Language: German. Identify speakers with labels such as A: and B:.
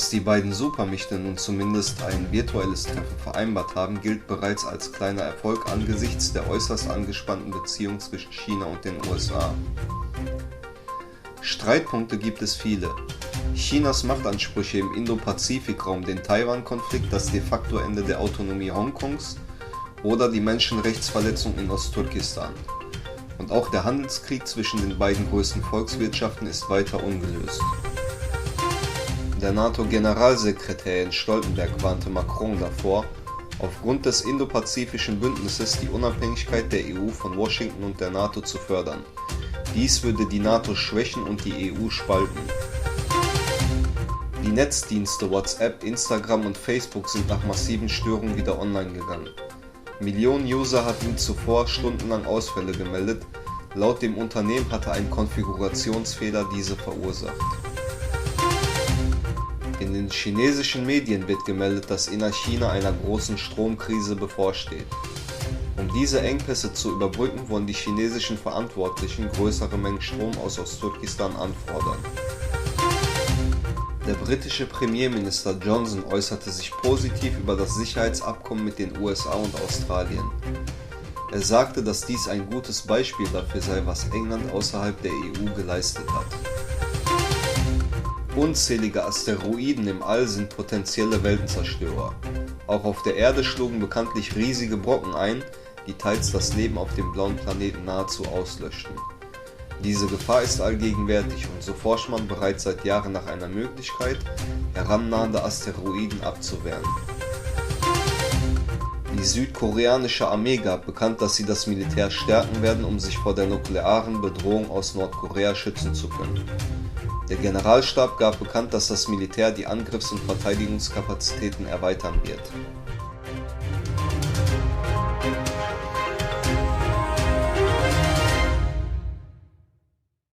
A: Dass die beiden Supermächte nun zumindest ein virtuelles Treffen vereinbart haben, gilt bereits als kleiner Erfolg angesichts der äußerst angespannten Beziehungen zwischen China und den USA. Streitpunkte gibt es viele. Chinas Machtansprüche im Indo-Pazifik-Raum, den Taiwan-Konflikt, das de facto Ende der Autonomie Hongkongs oder die Menschenrechtsverletzungen in Ostturkestan. Und auch der Handelskrieg zwischen den beiden größten Volkswirtschaften ist weiter ungelöst. Der NATO-Generalsekretär Jens Stoltenberg warnte Macron davor, aufgrund des indopazifischen Bündnisses die Unabhängigkeit der EU von Washington und der NATO zu fördern. Dies würde die NATO schwächen und die EU spalten. Die Netzdienste WhatsApp, Instagram und Facebook sind nach massiven Störungen wieder online gegangen. Millionen User hatten zuvor stundenlang Ausfälle gemeldet. Laut dem Unternehmen hatte ein Konfigurationsfehler diese verursacht. In den chinesischen Medien wird gemeldet, dass innerchina einer großen Stromkrise bevorsteht. Um diese Engpässe zu überbrücken, wollen die chinesischen Verantwortlichen größere Mengen Strom aus Ostturkestan anfordern. Der britische Premierminister Johnson äußerte sich positiv über das Sicherheitsabkommen mit den USA und Australien. Er sagte, dass dies ein gutes Beispiel dafür sei, was England außerhalb der EU geleistet hat. Unzählige Asteroiden im All sind potenzielle Weltenzerstörer. Auch auf der Erde schlugen bekanntlich riesige Brocken ein, die teils das Leben auf dem blauen Planeten nahezu auslöschten. Diese Gefahr ist allgegenwärtig und so forscht man bereits seit Jahren nach einer Möglichkeit, herannahende Asteroiden abzuwehren. Die südkoreanische Armee gab bekannt, dass sie das Militär stärken werden, um sich vor der nuklearen Bedrohung aus Nordkorea schützen zu können. Der Generalstab gab bekannt, dass das Militär die Angriffs- und Verteidigungskapazitäten erweitern wird.